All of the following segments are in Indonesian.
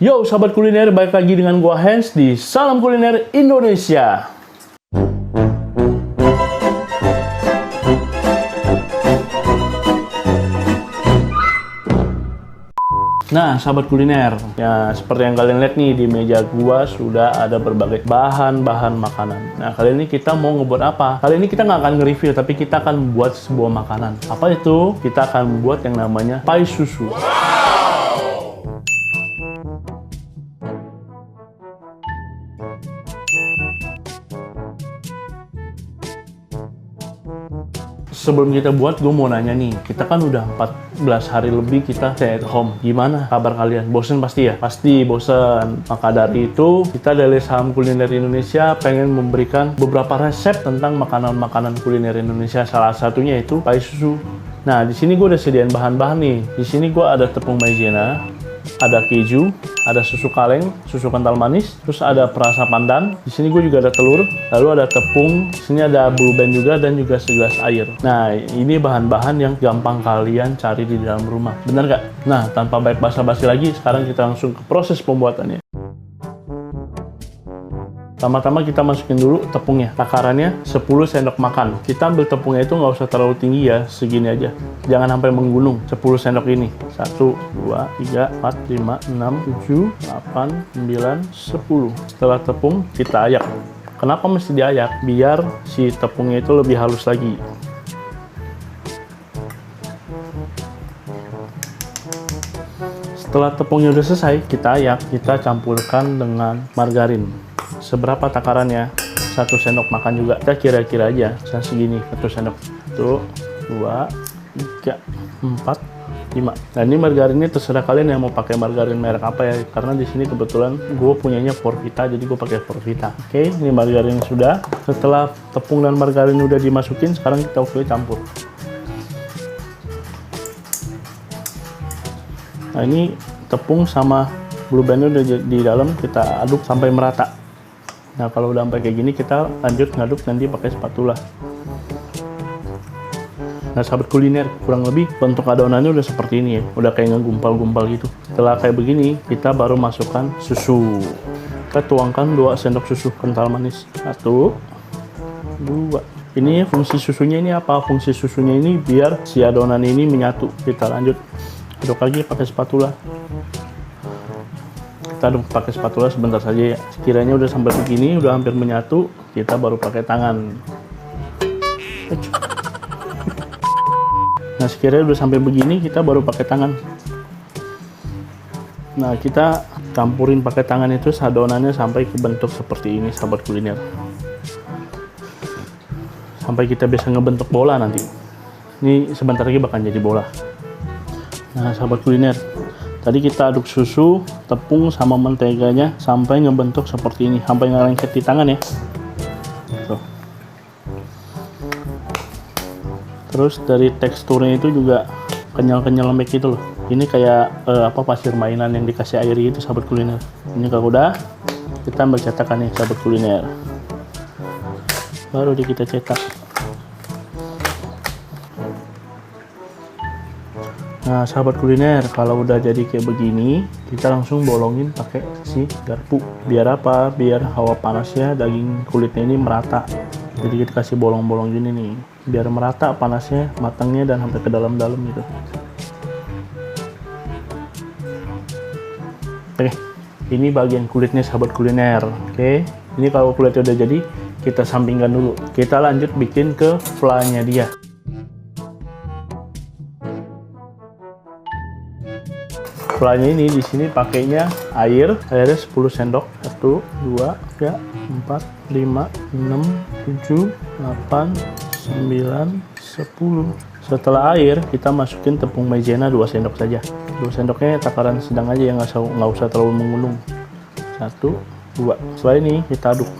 Yo sahabat kuliner, balik lagi dengan gua Hans di Salam Kuliner Indonesia. Nah, sahabat kuliner, ya seperti yang kalian lihat nih di meja gua sudah ada berbagai bahan-bahan makanan. Nah, kali ini kita mau ngebuat apa? Kali ini kita nggak akan nge-review, tapi kita akan buat sebuah makanan. Apa itu? Kita akan buat yang namanya pai susu. Sebelum kita buat, gue mau nanya nih, kita kan udah 14 hari lebih kita stay at home. Gimana kabar kalian? Bosen pasti ya? Pasti bosen. Maka dari itu, kita dari Salam Kuliner Indonesia pengen memberikan beberapa resep tentang makanan-makanan kuliner Indonesia. Salah satunya itu pai susu. Nah, di sini gue udah sediain bahan-bahan nih. Di sini gue ada tepung maizena, ada keju, ada susu kaleng, susu kental manis, terus ada perasa pandan. Di sini gue juga ada telur, lalu ada tepung, di sini ada blue band juga dan juga segelas air. Nah, ini bahan-bahan yang gampang kalian cari di dalam rumah. Bener nggak? Nah, tanpa banyak basa-basi lagi, sekarang kita langsung ke proses pembuatannya. Pertama-tama kita masukin dulu tepungnya, takarannya 10 sendok makan. Kita ambil tepungnya itu nggak usah terlalu tinggi ya, segini aja. Jangan sampai menggunung, 10 sendok ini. 1, 2, 3, 4, 5, 6, 7, 8, 9, 10. Setelah tepung, kita ayak. Kenapa mesti diayak? Biar si tepungnya itu lebih halus lagi. Setelah tepungnya udah selesai, kita ayak, kita campurkan dengan margarin. Seberapa takarannya? 1 sendok makan juga. Kita kira-kira aja, segini, 1 sendok. 1, 2, 3, 4, 5. Nah, ini margarinnya terserah kalian yang mau pakai margarin merek apa ya. Karena di sini kebetulan gue punyanya Forvita, jadi gue pakai Forvita. Oke, ini margarin sudah. Setelah tepung dan margarin udah dimasukin, sekarang kita campur. Nah, ini tepung sama blue band udah di dalam, kita aduk sampai merata. Nah, kalau udah sampai kayak gini, kita lanjut ngaduk nanti pakai spatula. Nah, sahabat kuliner, kurang lebih bentuk adonannya udah seperti ini ya. Udah kayak ngegumpal-gumpal gitu. Setelah kayak begini, kita baru masukkan susu. Kita tuangkan 2 sendok susu kental manis. 1, 2. Ini fungsi susunya ini apa? Fungsi susunya ini biar si adonan ini menyatu. Kita lanjut aduk lagi pakai spatula. Kita aduk pakai spatula sebentar saja ya. Sekiranya udah sampai begini, udah hampir menyatu, kita baru pakai tangan. Nah, sekiranya udah sampai begini, kita baru pakai tangan. Nah, kita campurin pakai tangan itu adonannya sampai ke bentuk seperti ini, sahabat kuliner. Sampai kita bisa ngebentuk bola nanti. Ini sebentar lagi bakal jadi bola. Nah, sahabat kuliner, tadi kita aduk susu, tepung, sama menteganya sampai ngebentuk seperti ini, sampai ngelengket di tangan ya. Tuh. Terus dari teksturnya itu juga kenyal-kenyal lembek gitu loh. Ini kayak pasir mainan yang dikasih air gitu, sahabat kuliner. Ini kalau udah, kita ambil cetakan nih, sahabat kuliner. Baru kita cetak. Nah, sahabat kuliner, kalau udah jadi kayak begini, kita langsung bolongin pakai si garpu. Biar apa? Biar hawa panasnya daging kulitnya ini merata. Jadi kita kasih bolong-bolong gini nih, biar merata panasnya, matangnya dan sampai ke dalam-dalam gitu. Oke, ini bagian kulitnya, sahabat kuliner. Oke, ini kalau kulitnya udah jadi, kita sampingkan dulu. Kita lanjut bikin ke fla-nya dia. Fla-nya ini di sini pakainya airnya 10 sendok. 1, 2, 3, 4, 5, 6, 7, 8, 9, 10. Setelah air, kita masukin tepung maizena 2 sendok saja. 2 sendoknya takaran sedang aja, yang nggak usah terlalu menggunung. 1, 2. Setelah ini kita aduk.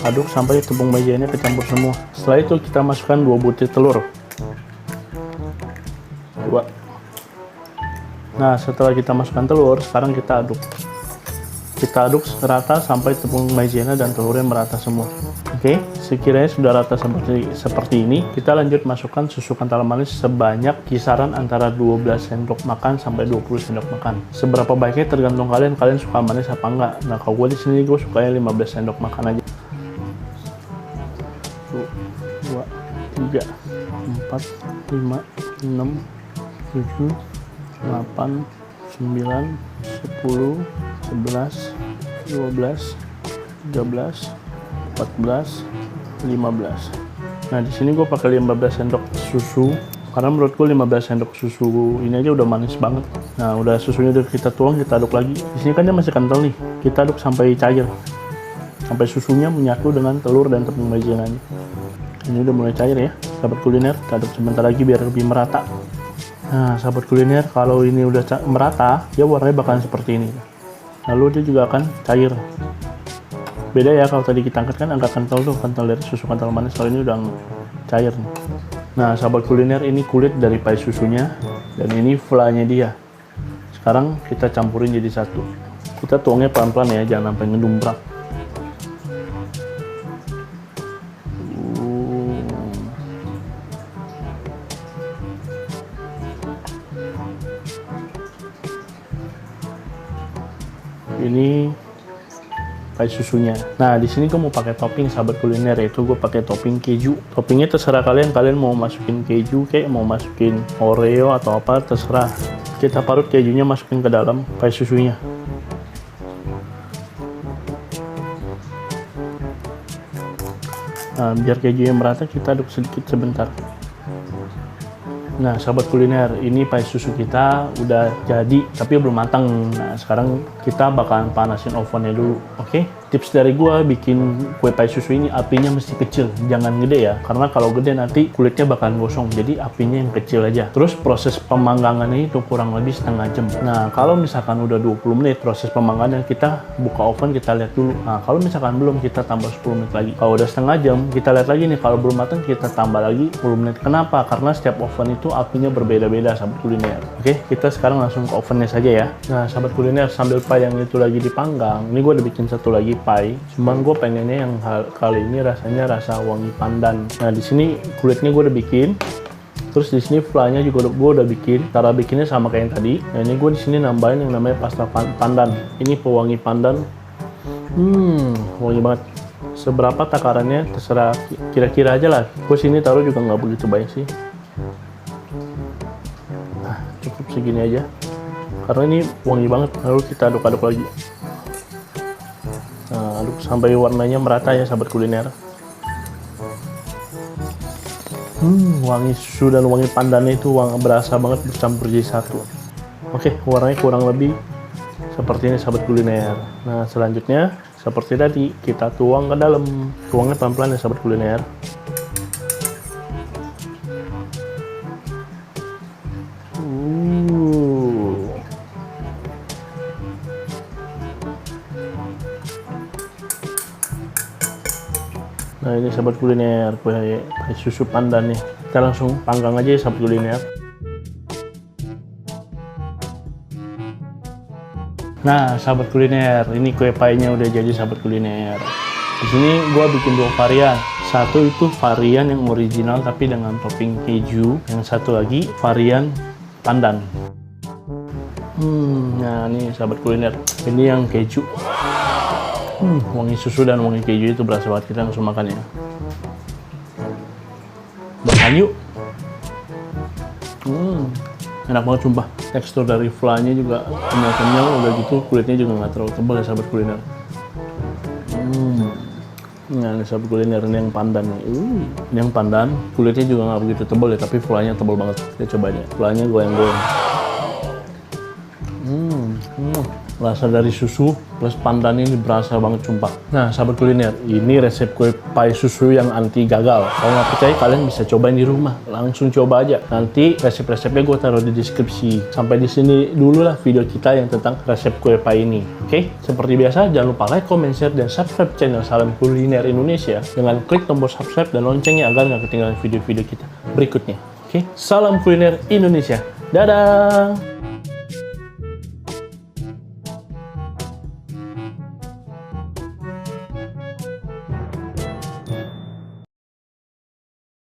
Aduk sampai tepung maizena kecampur semua. Setelah itu kita masukkan 2 butir telur. 2. Nah, setelah kita masukkan telur, sekarang kita aduk. Kita aduk rata sampai tepung maizena dan telurnya merata semua. Oke, sekiranya sudah rata seperti ini, kita lanjut masukkan susu kental manis sebanyak kisaran antara 12 sendok makan sampai 20 sendok makan. Seberapa baiknya tergantung kalian suka manis apa enggak. Nah, kalau gue di sini gue sukanya 15 sendok makan aja. 1, 2, 3, 4, 5, 6, 7, 8, 9, 10, 11, 12, 13, 14, 15. Nah, di sini gue pakai 15 sendok susu karena menurut gue 15 sendok susu ini aja udah manis banget. Nah, udah susunya udah kita tuang, kita aduk lagi. Di sini kan dia masih kental nih. Kita aduk sampai cair. Sampai susunya menyatu dengan telur dan tepung maizenanya. Ini udah mulai cair ya, sahabat kuliner. Kita aduk sebentar lagi biar lebih merata. Nah, sahabat kuliner, kalau ini udah merata, ya warnanya bakalan seperti ini. Lalu dia juga akan cair. Beda ya, kalau tadi kita angkat kan agak kental tuh, kental dari susu kental manis. Kalau ini udah cair. Nah, sahabat kuliner, ini kulit dari pai susunya, dan ini flanya dia. Sekarang kita campurin jadi satu. Kita tuangnya pelan-pelan ya, jangan sampai ngedumprak. Ini pai susunya. Nah, di sini gue mau pakai topping sahabat kuliner, yaitu gue pakai topping keju. Toppingnya terserah kalian mau masukin keju kayak mau masukin Oreo atau apa terserah. Kita parut kejunya masukin ke dalam pai susunya. Nah, biar kejunya merata kita aduk sedikit sebentar. Nah, sahabat kuliner, ini pai susu kita udah jadi tapi belum matang. Nah, sekarang kita bakalan panasin ovennya dulu. Oke? Tips dari gua bikin kue pai susu ini apinya mesti kecil, jangan gede ya. Karena kalau gede nanti kulitnya bakalan gosong. Jadi apinya yang kecil aja. Terus proses pemanggangannya itu kurang lebih setengah jam. Nah, kalau misalkan udah 20 menit proses pemanggangan, kita buka oven, kita lihat dulu. Nah, kalau misalkan belum, kita tambah 10 menit lagi. Kalau udah setengah jam, kita lihat lagi nih. Kalau belum matang, kita tambah lagi 10 menit. Kenapa? Karena setiap oven itu apinya berbeda-beda sahabat kuliner. Oke, kita sekarang langsung ke ovennya saja ya. Nah, sahabat kuliner, sambil pai yang itu lagi dipanggang, ini gue udah bikin satu lagi pai. Cuman gue pengennya yang kali ini rasanya rasa wangi pandan. Nah, di sini kulitnya gue udah bikin. Terus di sini flanya juga gue udah bikin. Cara bikinnya sama kayak yang tadi. Nah, ini gue di sini nambahin yang namanya pasta pandan. Ini pewangi pandan. Wangi banget. Seberapa takarannya terserah kira-kira aja lah. Gue sini taruh juga nggak begitu banyak sih. Nah, cukup segini aja. Karena ini wangi banget. Lalu kita aduk-aduk lagi. Nah, aduk sampai warnanya merata ya sahabat kuliner. Wangi susu dan wangi pandannya itu berasa banget bercampur jadi satu. Oke, warnanya kurang lebih seperti ini sahabat kuliner. Nah, selanjutnya seperti tadi kita tuang ke dalam. Tuangnya pelan-pelan ya sahabat kuliner. Nah, ini sahabat kuliner kue susu pandan nih. Kita langsung panggang aja ya sahabat kuliner. Nah, sahabat kuliner, ini kue painya udah jadi sahabat kuliner. Di sini gua bikin dua varian. Satu itu varian yang original tapi dengan topping keju. Yang satu lagi varian pandan. Nah, ini sahabat kuliner. Ini yang keju. Wangi susu dan wangi keju itu berasa banget. Kita langsung makan ya. Makan yuk. Enak banget sumpah. Tekstur dari flanya juga kenyal-kenyal, udah gitu kulitnya juga nggak terlalu tebal ya sahabat kuliner. Nah, ini sahabat kuliner, ini yang pandan nih. Ini yang pandan, kulitnya juga nggak begitu tebal ya, tapi flanya tebal banget. Kita coba aja. Flanya goyang-goyang. Rasa dari susu plus pandan ini berasa banget sumpah. Nah, sahabat kuliner, ini resep kue pai susu yang anti gagal. Kalau nggak percaya, kalian bisa cobain di rumah. Langsung coba aja. Nanti resep-resepnya gue taruh di deskripsi. Sampai di sini dulu lah video kita yang tentang resep kue pai ini. Oke? Seperti biasa, jangan lupa like, comment, share, dan subscribe channel Salam Kuliner Indonesia dengan klik tombol subscribe dan loncengnya agar nggak ketinggalan video-video kita berikutnya. Oke? Salam Kuliner Indonesia. Dadah!